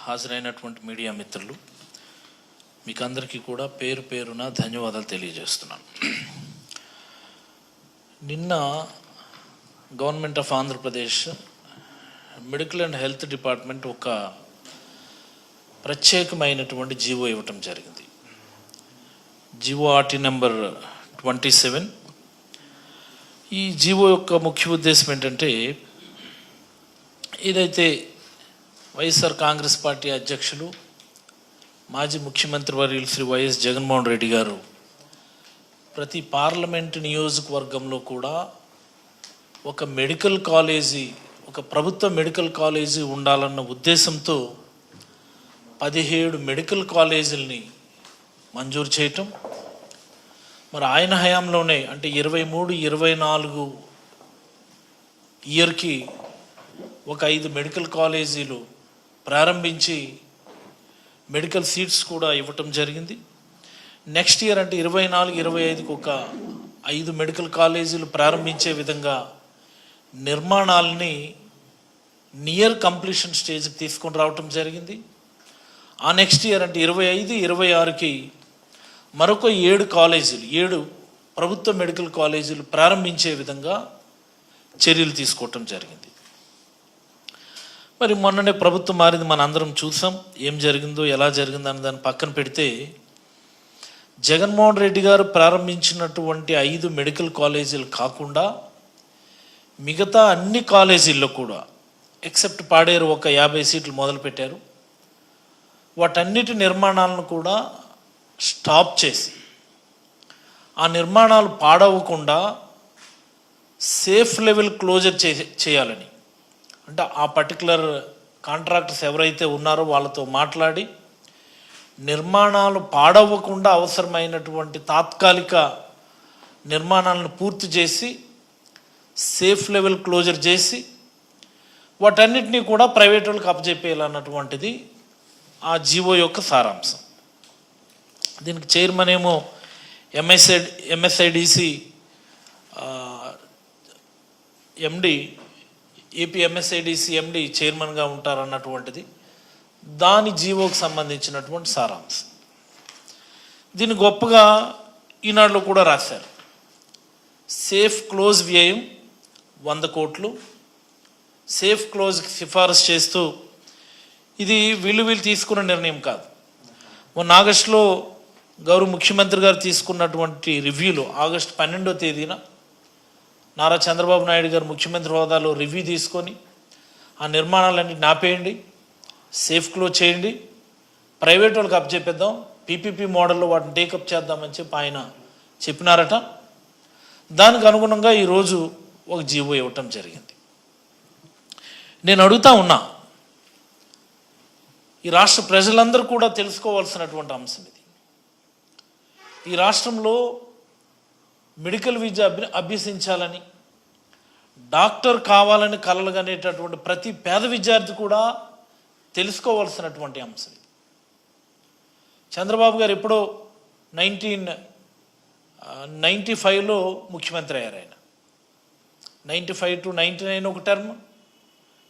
హాజరైనటువంటి media మిత్రులు మీకు అందరికీ కూడా పేరు పేరున ధన్యవాదాలు తెలియజేస్తున్నాను. నిన్న government of Andhra Pradesh medical and health department ఒక ప్రత్యేకమైనటువంటి జీవో ఇవ్వటం జరిగింది. GO RT number 27. ఈ జీవో యొక్క ముఖ్య ఉద్దేశం ఏంటంటే, ఏదైతే వైఎస్ఆర్ కాంగ్రెస్ పార్టీ అధ్యక్షులు మాజీ ముఖ్యమంత్రి వర్యులు శ్రీ వైఎస్ జగన్మోహన్ రెడ్డి గారు ప్రతి పార్లమెంటు నియోజకవర్గంలో కూడా ఒక మెడికల్ కాలేజీ, ఒక ప్రభుత్వ మెడికల్ కాలేజీ ఉండాలన్న ఉద్దేశంతో 17 మెడికల్ కాలేజీలని మంజూరు చేయటం, మరి ఆయన హయాంలోనే అంటే 23-24 ఇయర్కి ఒక 5 మెడికల్ కాలేజీలు ప్రారంభించి మెడికల్ సీట్స్ కూడా ఇవ్వటం జరిగింది. నెక్స్ట్ ఇయర్ అంటే 24-25కి ఒక 5 మెడికల్ కాలేజీలు ప్రారంభించే విధంగా నిర్మాణాలని నియర్ కంప్లీషన్ స్టేజ్కి తీసుకొని రావటం జరిగింది. ఆ నెక్స్ట్ ఇయర్ అంటే 25-26కి మరొక 7 ప్రభుత్వ మెడికల్ కాలేజీలు ప్రారంభించే విధంగా చర్యలు తీసుకోవటం జరిగింది. మరి మొన్ననే ప్రభుత్వం మారింది, మన అందరం చూసాం. ఏం జరిగిందో ఎలా జరిగిందో అని దాన్ని పక్కన పెడితే, జగన్మోహన్ రెడ్డి గారు ప్రారంభించినటువంటి 5 మెడికల్ కాలేజీలు కాకుండా మిగతా అన్ని కాలేజీల్లో కూడా ఎక్సెప్ట్ పాడేరు ఒక 50 సీట్లు మొదలుపెట్టారు. వాటన్నిటి నిర్మాణాలను కూడా స్టాప్ చేసి, ఆ నిర్మాణాలు పాడవకుండా సేఫ్ లెవెల్ క్లోజర్ చేయాలని, అంటే ఆ పర్టికులర్ కాంట్రాక్టర్స్ ఎవరైతే ఉన్నారో వాళ్ళతో మాట్లాడి నిర్మాణాలు పాడవకుండా అవసరమైనటువంటి తాత్కాలిక నిర్మాణాలను పూర్తి చేసి సేఫ్ లెవెల్ క్లోజర్ చేసి వాటన్నిటినీ కూడా ప్రైవేట్ వాళ్ళకి అప్పచెప్పేయాలన్నటువంటిది ఆ జీవో యొక్క సారాంశం. దీనికి చైర్మన్ ఏమో ఎంఎస్ఐడిసి ఎండి, ఏపీ ఎంఎస్ఐడిసి ఎండి చైర్మన్గా ఉంటారన్నటువంటిది దాని జీవోకి సంబంధించినటువంటి సారాంశం. దీన్ని గొప్పగా ఈనాడులో కూడా రాశారు. సేఫ్ క్లోజ్ వ్యయం 100 కోట్లు, సేఫ్ క్లోజ్కి సిఫారసు చేస్తూ, ఇది వీళ్ళు తీసుకున్న నిర్ణయం కాదు. మొన్న ఆగస్టులో గౌరవ ముఖ్యమంత్రి గారు తీసుకున్నటువంటి రివ్యూలో ఆగస్టు 12వ తేదీన నారా చంద్రబాబు నాయుడు గారు ముఖ్యమంత్రి హోదాలో రివ్యూ తీసుకొని ఆ నిర్మాణాలన్నీ నాపేయండి, సేఫ్ క్లోజ్ చేయండి, ప్రైవేట్ వాళ్ళకి అప్పచెప్పేద్దాం, పీపీపీ మోడల్లో వాటిని టేకప్ చేద్దామని చెప్పి ఆయన చెప్పినారట. దానికి అనుగుణంగా ఈరోజు ఒక జీవో ఇవ్వటం జరిగింది. నేను అడుగుతా ఉన్నా, ఈ రాష్ట్ర ప్రజలందరూ కూడా తెలుసుకోవాల్సినటువంటి అంశం ఇది. ఈ రాష్ట్రంలో మెడికల్ విద్య అభ్యసించాలని, డాక్టర్ కావాలని కలలుగనేటటువంటి ప్రతి పేద విద్యార్థి కూడా తెలుసుకోవాల్సినటువంటి అంశం. చంద్రబాబు గారు ఎప్పుడో 1995లో ముఖ్యమంత్రి అయ్యారు. ఆయన 95-99 ఒక టర్మ్,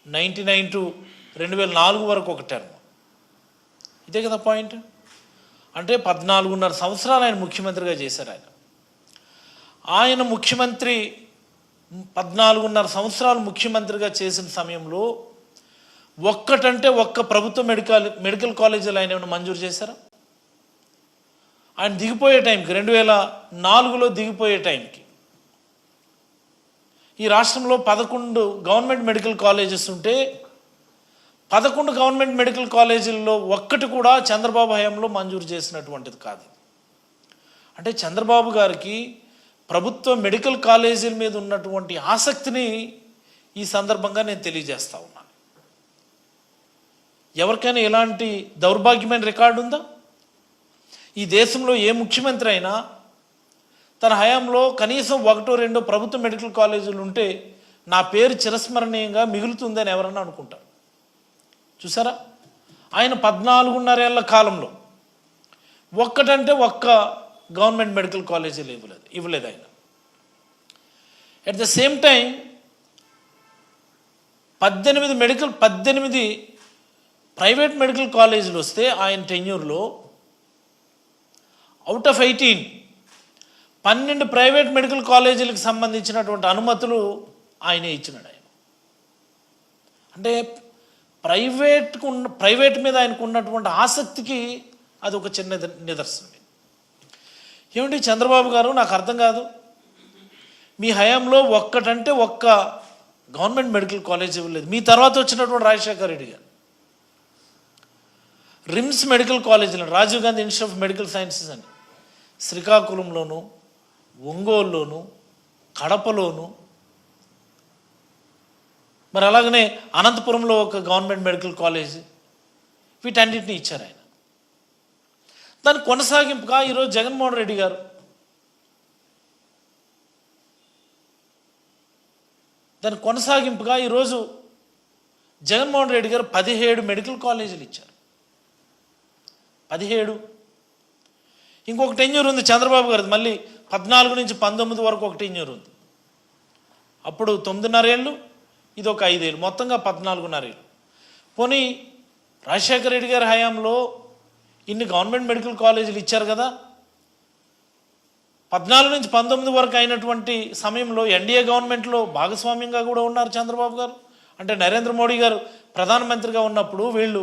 99-2004 వరకు ఒక టర్మ్. ఇదే కదా పాయింట్. అంటే 14.5 సంవత్సరాలు ఆయన ముఖ్యమంత్రిగా చేశారు. ఆయన ముఖ్యమంత్రి 14.5 సంవత్సరాలు ముఖ్యమంత్రిగా చేసిన సమయంలో ఒక్క ప్రభుత్వ మెడికల్ కాలేజీలు ఆయన ఏమైనా మంజూరు చేశారా? ఆయన దిగిపోయే టైంకి 2004లో దిగిపోయే టైంకి ఈ రాష్ట్రంలో 11 గవర్నమెంట్ మెడికల్ కాలేజెస్ ఉంటే 11 గవర్నమెంట్ మెడికల్ కాలేజీల్లో ఒక్కటి కూడా చంద్రబాబు హయాంలో మంజూరు చేసినటువంటిది కాదు. అంటే చంద్రబాబు గారికి ప్రభుత్వ మెడికల్ కాలేజీల మీద ఉన్నటువంటి ఆసక్తిని ఈ సందర్భంగా నేను తెలియజేస్తా ఉన్నాను. ఎవరికైనా ఎలాంటి దౌర్భాగ్యమైన రికార్డు ఉందా? ఈ దేశంలో ఏ ముఖ్యమంత్రి అయినా తన హయాంలో కనీసం 1-2 ప్రభుత్వ మెడికల్ కాలేజీలు ఉంటే నా పేరు చిరస్మరణీయంగా మిగులుతుందని ఎవరన్నా అనుకుంటారు. చూసారా, ఆయన 14.5 ఏళ్ల కాలంలో ఒక్కటంటే ఒక్క గవర్నమెంట్ మెడికల్ కాలేజీలు ఇవ్వలేదు ఆయన. At the same time 18 private medical కాలేజీలు వస్తే ఆయన టెన్యూర్లో అవుట్ ఆఫ్ 12 ప్రైవేట్ మెడికల్ కాలేజీలకు సంబంధించినటువంటి అనుమతులు ఆయనే ఇచ్చినాడు. ఆయన అంటే ప్రైవేట్ మీద ఆయనకు ఉన్నటువంటి ఆసక్తికి అది ఒక చిన్న నిదర్శనం. ఏమిటి చంద్రబాబు గారు, నాకు అర్థం కాదు, మీ హయాంలో ఒక్కటంటే ఒక్క గవర్నమెంట్ మెడికల్ కాలేజ్ ఇవ్వలేదు. మీ తర్వాత వచ్చినటువంటి రాజశేఖర రెడ్డి గారు రిమ్స్ మెడికల్ కాలేజీలో, Rajiv Gandhi institute of medical sciences అని శ్రీకాకుళంలోను, ఒంగోలులోను, కడపలోను, మరి అలాగనే అనంతపురంలో ఒక గవర్నమెంట్ మెడికల్ కాలేజ్, వీటన్నిటిని ఇచ్చారు ఆయన. దాని కొనసాగింపుగా ఈరోజు జగన్మోహన్ రెడ్డి గారు జగన్మోహన్ రెడ్డి గారు 17 మెడికల్ కాలేజీలు ఇచ్చారు. 17. ఇంకొక టెన్యూర్ ఉంది చంద్రబాబు గారిది, మళ్ళీ 14 నుంచి 19 వరకు ఒక టెన్యూర్ ఉంది. అప్పుడు 9.5 ఏళ్ళు, ఇది ఒక 5 ఏళ్ళు, మొత్తంగా 14.5 ఏళ్ళు. పోనీ రాజశేఖర రెడ్డి గారి హయాంలో ఇన్ని గవర్నమెంట్ మెడికల్ కాలేజీలు ఇచ్చారు కదా, 14 నుంచి 19 వరకు అయినటువంటి సమయంలో ఎన్డీఏ గవర్నమెంట్లో భాగస్వామ్యంగా కూడా ఉన్నారు చంద్రబాబు గారు. అంటే నరేంద్ర మోడీ గారు ప్రధానమంత్రిగా ఉన్నప్పుడు వీళ్ళు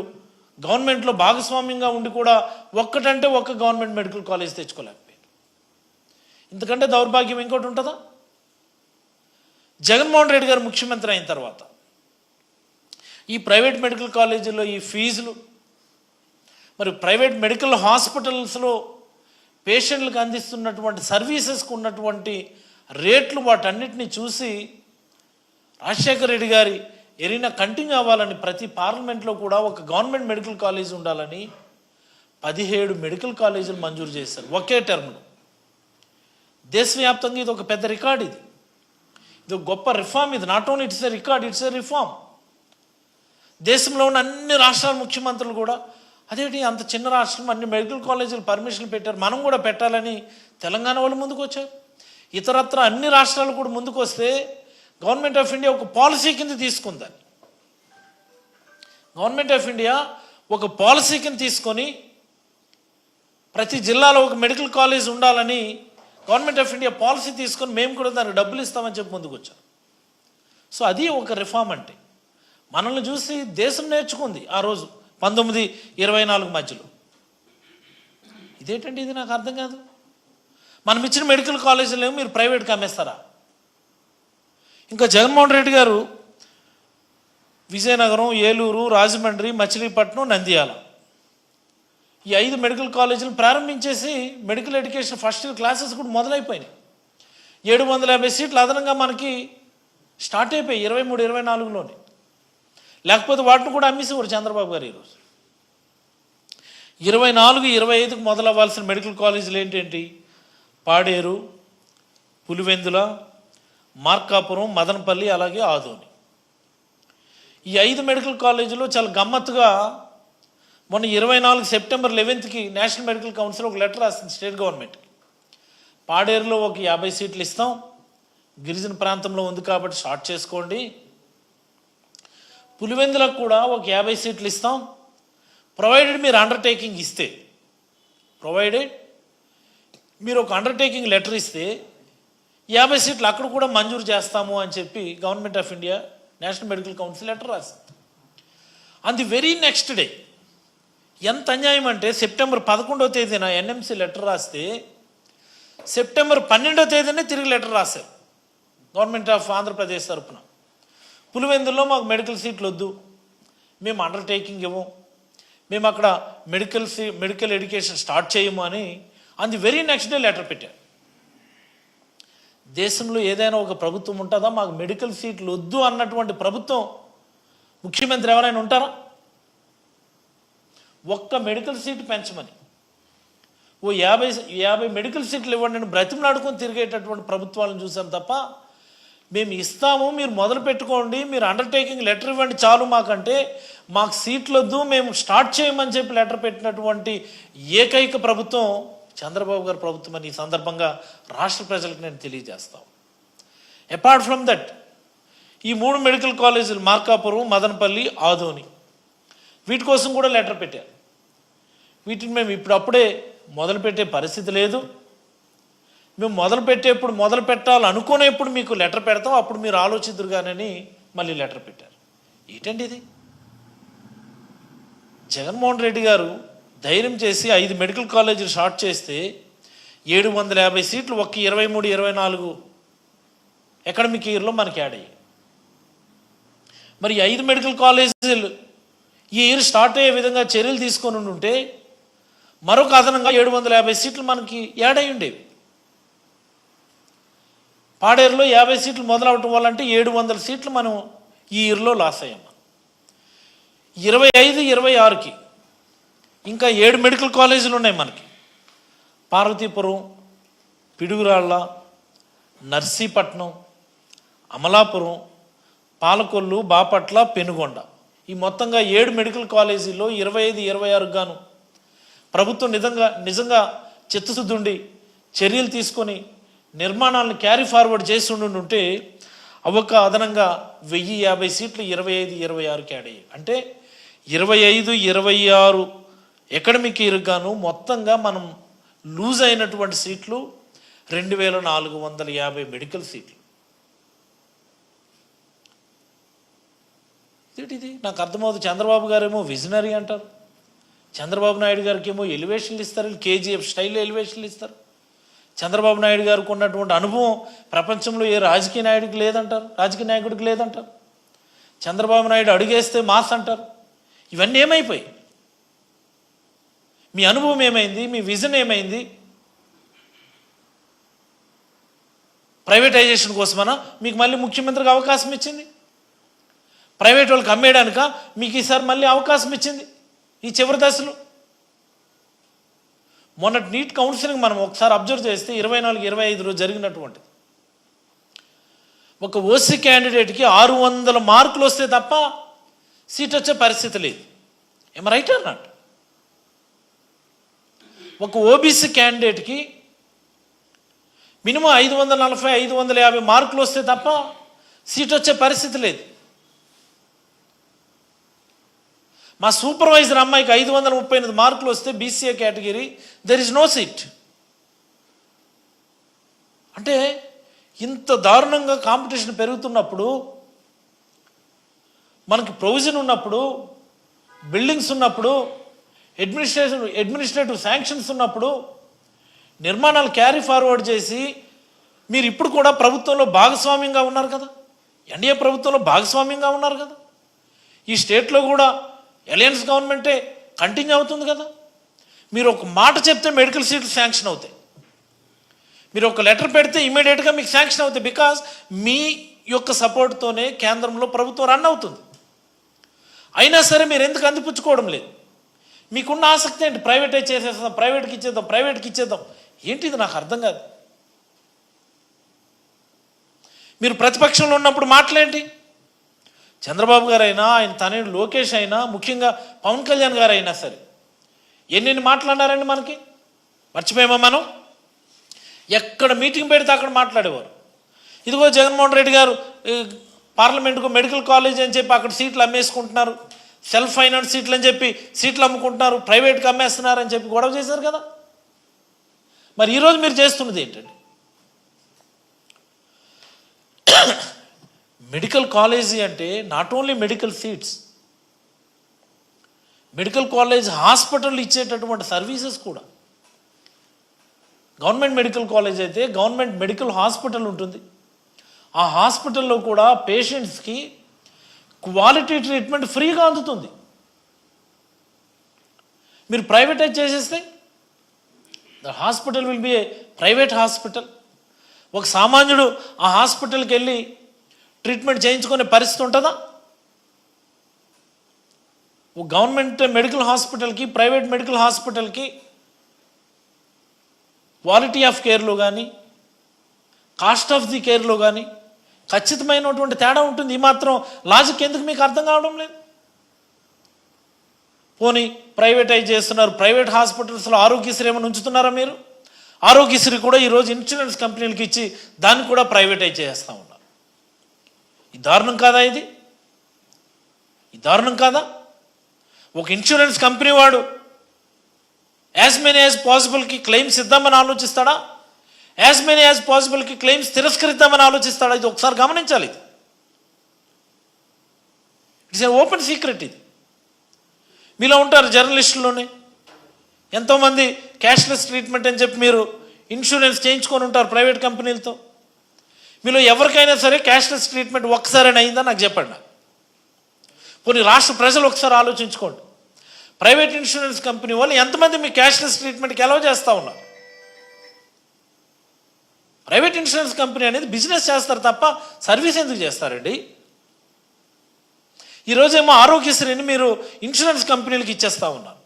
గవర్నమెంట్లో భాగస్వామ్యంగా ఉండి కూడా ఒక్కటంటే ఒక్క గవర్నమెంట్ మెడికల్ కాలేజ్ తెచ్చుకోలేకపోయారు. ఇంతకంటే దౌర్భాగ్యం ఇంకోటి ఉంటుందా? జగన్మోహన్ రెడ్డి గారు ముఖ్యమంత్రి అయిన తర్వాత ఈ ప్రైవేట్ మెడికల్ కాలేజీల్లో ఈ ఫీజులు, మరి ప్రైవేట్ మెడికల్ హాస్పిటల్స్లో పేషెంట్లకు అందిస్తున్నటువంటి సర్వీసెస్కు ఉన్నటువంటి రేట్లు, వాటన్నిటిని చూసి రాజశేఖర రెడ్డి గారి ఎరీనా కంటిన్యూ అవ్వాలని ప్రతి పార్లమెంట్లో కూడా ఒక గవర్నమెంట్ మెడికల్ కాలేజ్ ఉండాలని 17 మెడికల్ కాలేజీలు మంజూరు చేశారు ఒకే టర్మ్లో. దేశవ్యాప్తంగా ఇది ఒక పెద్ద రికార్డ్. ఇది ఒక గొప్ప రిఫార్మ్. ఇది not only it's a record, it's a reform. దేశంలో ఉన్న అన్ని రాష్ట్రాల ముఖ్యమంత్రులు కూడా అదేంటి అంత చిన్న రాష్ట్రం అన్ని మెడికల్ కాలేజీలు పర్మిషన్లు పెట్టారు, మనం కూడా పెట్టాలని తెలంగాణ వాళ్ళు ముందుకు వచ్చారు. ఇతరత్ర అన్ని రాష్ట్రాలు కూడా ముందుకు వస్తే గవర్నమెంట్ ఆఫ్ ఇండియా ఒక పాలసీ కింద తీసుకుందని, గవర్నమెంట్ ఆఫ్ ఇండియా ఒక పాలసీ కింద తీసుకొని ప్రతి జిల్లాలో ఒక మెడికల్ కాలేజ్ ఉండాలని గవర్నమెంట్ ఆఫ్ ఇండియా పాలసీ తీసుకొని మేము కూడా దానికి డబ్బులు ఇస్తామని చెప్పి ముందుకు వచ్చాం. సో అది ఒక రిఫార్మ్. అంటే మనల్ని చూసి దేశం నేర్చుకుంది ఆ రోజు 1924 మధ్యలో. ఇదేంటండి, ఇది నాకు అర్థం కాదు. మనం ఇచ్చిన మెడికల్ కాలేజీలు ఏమో మీరు ప్రైవేట్కి అమ్మేస్తారా? ఇంకా జగన్మోహన్ రెడ్డి గారు విజయనగరం, ఏలూరు, రాజమండ్రి, మచిలీపట్నం, నంద్యాల ఈ 5 మెడికల్ కాలేజీలు ప్రారంభించేసి medical education first year classes కూడా మొదలైపోయినాయి. 750 సీట్లు అదనంగా మనకి స్టార్ట్ అయిపోయి 23-24లోనే. లేకపోతే వాటిని కూడా అమ్మేసేవారు చంద్రబాబు గారు. ఈరోజు 24-25కు మొదలవ్వాల్సిన మెడికల్ కాలేజీలు ఏంటేంటి? పాడేరు, పులివెందుల, మార్కాపురం, మదనపల్లి, అలాగే ఆదోని. ఈ 5 మెడికల్ కాలేజీలో చాలా గమ్మత్తుగా మొన్న 24 సెప్టెంబర్ 11కి నేషనల్ మెడికల్ కౌన్సిల్ ఒక లెటర్ రాసింది స్టేట్ గవర్నమెంట్కి. పాడేరులో ఒక 50 సీట్లు ఇస్తాం, గిరిజన ప్రాంతంలో ఉంది కాబట్టి స్టార్ట్ చేసుకోండి. పులివెందులకు కూడా ఒక 50 సీట్లు ఇస్తాం, ప్రొవైడెడ్ మీరు అండర్టేకింగ్ ఇస్తే, ప్రొవైడెడ్ మీరు ఒక అండర్టేకింగ్ లెటర్ ఇస్తే 50 సీట్లు అక్కడ కూడా మంజూరు చేస్తాము అని చెప్పి government of India National Medical Council letter రాసింది. On the very next day, ఎంత అన్యాయం అంటే సెప్టెంబర్ 11వ తేదీన ఎన్ఎంసీ లెటర్ రాస్తే సెప్టెంబర్ 12వ తేదీనే తిరిగి లెటర్ రాశారు గవర్నమెంట్ ఆఫ్ ఆంధ్రప్రదేశ్ తరఫున. పులివెందుల్లో మాకు మెడికల్ సీట్లు వద్దు, మేము అండర్టేకింగ్ ఇవ్వం, మేము అక్కడ మెడికల్ ఎడ్యుకేషన్ స్టార్ట్ చేయము అని on the very next day letter పెట్టారు. దేశంలో ఏదైనా ఒక ప్రభుత్వం ఉంటుందా మాకు మెడికల్ సీట్లు వద్దు అన్నటువంటి ప్రభుత్వం, ముఖ్యమంత్రి ఎవరైనా ఉంటారా? ఒక్క మెడికల్ సీటు పెంచమని ఓ 50 మెడికల్ సీట్లు ఇవ్వండి అని బ్రతిమలాడుకొని తిరిగేటటువంటి ప్రభుత్వాలను చూసాం తప్ప, మేము ఇస్తాము మీరు మొదలు పెట్టుకోండి, మీరు అండర్టేకింగ్ లెటర్ ఇవ్వండి చాలు మాకంటే, మాకు సీట్లు వద్దు మేము స్టార్ట్ చేయమని చెప్పి లెటర్ పెట్టినటువంటి ఏకైక ప్రభుత్వం చంద్రబాబు గారి ప్రభుత్వం అని ఈ సందర్భంగా రాష్ట్ర ప్రజలకు నేను తెలియజేస్తాను. అపార్ట్ ఫ్రమ్ దట్ ఈ 3 మెడికల్ కాలేజీలు మార్కాపురం, మదనపల్లి, ఆదోని వీటి కోసం కూడా లెటర్ పెట్టారు. వీటిని మేము ఇప్పుడప్పుడే మొదలుపెట్టే పరిస్థితి లేదు. మేము మొదలు పెట్టాలనుకునేప్పుడు మీకు లెటర్ పెడతాం, అప్పుడు మీరు ఆలోచిద్దురు కానని మళ్ళీ లెటర్ పెట్టారు. ఏంటండి ఇది? జగన్మోహన్ రెడ్డి గారు ధైర్యం చేసి 5 మెడికల్ కాలేజీలు షార్ట్ చేస్తే 750 సీట్లు ఒక్క 23, 24 అకాడమిక్ ఇయర్లో మనకి యాడ్ అయ్యాయి. మరి 5 మెడికల్ కాలేజీలు ఈ ఇయర్ స్టార్ట్ అయ్యే విధంగా చర్యలు తీసుకొని ఉంటే మరొక అదనంగా 750 సీట్లు మనకి యాడ్ అయ్యి ఉండేవి. పాడేరులో 50 సీట్లు మొదలవటం వల్ల అంటే 700 సీట్లు మనం ఈ ఇయర్లో లాస్ అయ్యాం. 25, 26కి ఇంకా 7 మెడికల్ కాలేజీలు ఉన్నాయి మనకి. పార్వతీపురం, పిడుగురాళ్ళ, నర్సీపట్నం, అమలాపురం, పాలకొల్లు, బాపట్ల, పెనుగొండ, ఈ మొత్తంగా 7 మెడికల్ కాలేజీల్లో 25, 26 గాను ప్రభుత్వం నిజంగా చిత్తశుద్ధి ఉండి చర్యలు తీసుకొని నిర్మాణాలను క్యారీ ఫార్వర్డ్ చేసి ఉంటే అవొక్క అదనంగా 1050 సీట్లు 25, 26కి యాడ్ అయ్యాయి. అంటే 25, 26 అకాడమిక్ ఇయర్ గాను మొత్తంగా మనం లూజ్ అయినటువంటి సీట్లు 2450 మెడికల్ సీట్లు. ఇది నాకు అర్థమవుతుంది. చంద్రబాబు గారేమో విజనరీ అంటారు, చంద్రబాబు నాయుడు గారికి ఏమో ఎలివేషన్లు ఇస్తారు, కేజీఎఫ్ స్టైల్లో ఎలివేషన్లు ఇస్తారు. చంద్రబాబు నాయుడు గారికి ఉన్నటువంటి అనుభవం ప్రపంచంలో ఏ రాజకీయ నాయకుడికి లేదంటారు. చంద్రబాబు నాయుడు అడుగేస్తే మాస్ అంటారు. ఇవన్నీ ఏమైపోయి? మీ అనుభవం ఏమైంది? మీ విజన్ ఏమైంది? ప్రైవేటైజేషన్ కోసమనా మీకు మళ్ళీ ముఖ్యమంత్రికి అవకాశం ఇచ్చింది? ప్రైవేట్ వాళ్ళకి అమ్మేయడానిక మీకు ఈసారి మళ్ళీ అవకాశం ఇచ్చింది ఈ చివరి దశలో? మొన్నటి నీట్ కౌన్సిలింగ్ మనం ఒకసారి అబ్జర్వ్ చేస్తే 24, 25 జరిగినటువంటిది ఒక ఓసీ క్యాండిడేట్కి 600 మార్కులు వస్తే తప్ప సీట్ వచ్చే పరిస్థితి లేదు. ఏమ రైట్ ఆర్ నాట్? ఒక ఓబీసీ క్యాండిడేట్కి మినిమం 540, 550 మార్కులు వస్తే తప్ప సీట్ వచ్చే పరిస్థితి లేదు. మా సూపర్వైజర్ అమ్మాయికి 538 మార్కులు వస్తే BCA category there is no seat. అంటే ఇంత దారుణంగా కాంపిటీషన్ పెరుగుతున్నప్పుడు, మనకి ప్రొవిజన్ ఉన్నప్పుడు, బిల్డింగ్స్ ఉన్నప్పుడు, అడ్మినిస్ట్రేటివ్ శాంక్షన్స్ ఉన్నప్పుడు నిర్మాణాలు క్యారీ ఫార్వర్డ్ చేసి మీరు ఇప్పుడు కూడా ప్రభుత్వంలో భాగస్వామ్యంగా ఉన్నారు కదా, ఎన్డీఏ ప్రభుత్వంలో భాగస్వామ్యంగా ఉన్నారు కదా, ఈ స్టేట్లో కూడా అలయన్స్ గవర్నమెంటే కంటిన్యూ అవుతుంది కదా. మీరు ఒక మాట చెప్తే మెడికల్ సీట్లు శాంక్షన్ అవుతాయి, మీరు ఒక లెటర్ పెడితే ఇమీడియట్గా మీకు శాంక్షన్ అవుతాయి. బికాజ్ మీ యొక్క సపోర్ట్తోనే కేంద్రంలో ప్రభుత్వం రన్ అవుతుంది. అయినా సరే మీరు ఎందుకు అందిపుచ్చుకోవడం లేదు? మీకున్న ఆసక్తి ఏంటి? ప్రైవేటైజ్ చేసేస్తాం, ప్రైవేట్కి ఇచ్చేద్దాం. ఏంటిది నాకు అర్థం కాదు. మీరు ప్రతిపక్షంలో ఉన్నప్పుడు మాట్లాడేంటి? చంద్రబాబు గారు అయినా, ఆయన తనయుడు లోకేష్ అయినా, ముఖ్యంగా పవన్ కళ్యాణ్ గారు అయినా సరే ఎన్ని మాట్లాడారండి మనకి? మర్చిపోయామా మనం? ఎక్కడ మీటింగ్ పెడితే అక్కడ మాట్లాడేవారు. ఇదిగో జగన్మోహన్ రెడ్డి గారు పార్లమెంటుకు మెడికల్ కాలేజ్ అని చెప్పి అక్కడ సీట్లు అమ్మేసుకుంటున్నారు, సెల్ఫ్ ఫైనాన్స్ సీట్లు అని చెప్పి సీట్లు అమ్ముకుంటున్నారు, ప్రైవేట్కి అమ్మేస్తున్నారు అని చెప్పి గొడవ చేశారు కదా. మరి ఈరోజు మీరు చేస్తున్నది ఏంటండి? మెడికల్ కాలేజీ అంటే not only medical seats, medical college hospital ఇచ్చేటటువంటి సర్వీసెస్ కూడా. గవర్నమెంట్ మెడికల్ కాలేజ్ అయితే గవర్నమెంట్ మెడికల్ హాస్పిటల్ ఉంటుంది. ఆ హాస్పిటల్లో కూడా పేషెంట్స్కి క్వాలిటీ ట్రీట్మెంట్ ఫ్రీగా అందుతుంది. మీరు ప్రైవేటైజ్ చేసేస్తే the hospital will be A private hospital. ఒక సామాన్యుడు ఆ హాస్పిటల్కి వెళ్ళి ట్రీట్మెంట్ చేయించుకునే పరిస్థితి ఉంటుందా? ఒక గవర్నమెంట్ మెడికల్ హాస్పిటల్కి, ప్రైవేట్ మెడికల్ హాస్పిటల్కి క్వాలిటీ ఆఫ్ కేర్లో కానీ, కాస్ట్ ఆఫ్ ది కేర్లో కానీ ఖచ్చితమైనటువంటి తేడా ఉంటుంది. ఈ మాత్రం లాజిక్ ఎందుకు మీకు అర్థం కావడం లేదు? పోనీ ప్రైవేటైజ్ చేస్తున్నారు, ప్రైవేట్ హాస్పిటల్స్లో ఆరోగ్యశ్రీ ఏమైనా ఉంచుతున్నారా మీరు? ఆరోగ్యశ్రీ కూడా ఈరోజు ఇన్సూరెన్స్ కంపెనీలకు ఇచ్చి దాన్ని కూడా ప్రైవేటైజ్ చేస్తూ ఉన్నారు. ఈ దారుణం కాదా? ఇది దారుణం కాదా? ఒక ఇన్సూరెన్స్ కంపెనీ వాడు యాజ్ మెనీ యాజ్ పాసిబుల్కి క్లెయిమ్స్ ఇద్దామని ఆలోచిస్తాడా, యాజ్ మెనీ యాజ్ పాసిబుల్కి క్లెయిమ్స్ తిరస్కరిద్దామని ఆలోచిస్తాడా? ఇది ఒకసారి గమనించాలి. ఇది ఇట్స్ ఏ ఓపెన్ సీక్రెట్. ఇది మీలో ఉంటారు జర్నలిస్టుల్లోనే ఎంతోమంది క్యాష్లెస్ ట్రీట్మెంట్ అని చెప్పి మీరు ఇన్సూరెన్స్ చేయించుకొని ఉంటారు ప్రైవేట్ కంపెనీలతో. మీలో ఎవరికైనా సరే క్యాష్లెస్ ట్రీట్మెంట్ ఒక్కసారైనా అయిందా నాకు చెప్పండి. పోనీ రాష్ట్ర ప్రజలు ఒకసారి ఆలోచించుకోండి. ప్రైవేట్ ఇన్సూరెన్స్ కంపెనీ వాళ్ళు ఎంతమంది మీ క్యాష్లెస్ ట్రీట్మెంట్కి అలౌ చేస్తూ ఉన్నారు? ప్రైవేట్ ఇన్సూరెన్స్ కంపెనీ అనేది బిజినెస్ చేస్తారు తప్ప సర్వీస్ ఎందుకు చేస్తారండి? ఈరోజేమో ఆరోగ్యశ్రీని మీరు ఇన్సూరెన్స్ కంపెనీలకు ఇచ్చేస్తూ ఉన్నారు.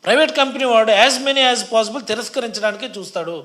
ప్రైవేట్ కంపెనీ వాడు యాజ్ మెనీ యాజ్ పాసిబుల్ తిరస్కరించడానికే చూస్తాడు.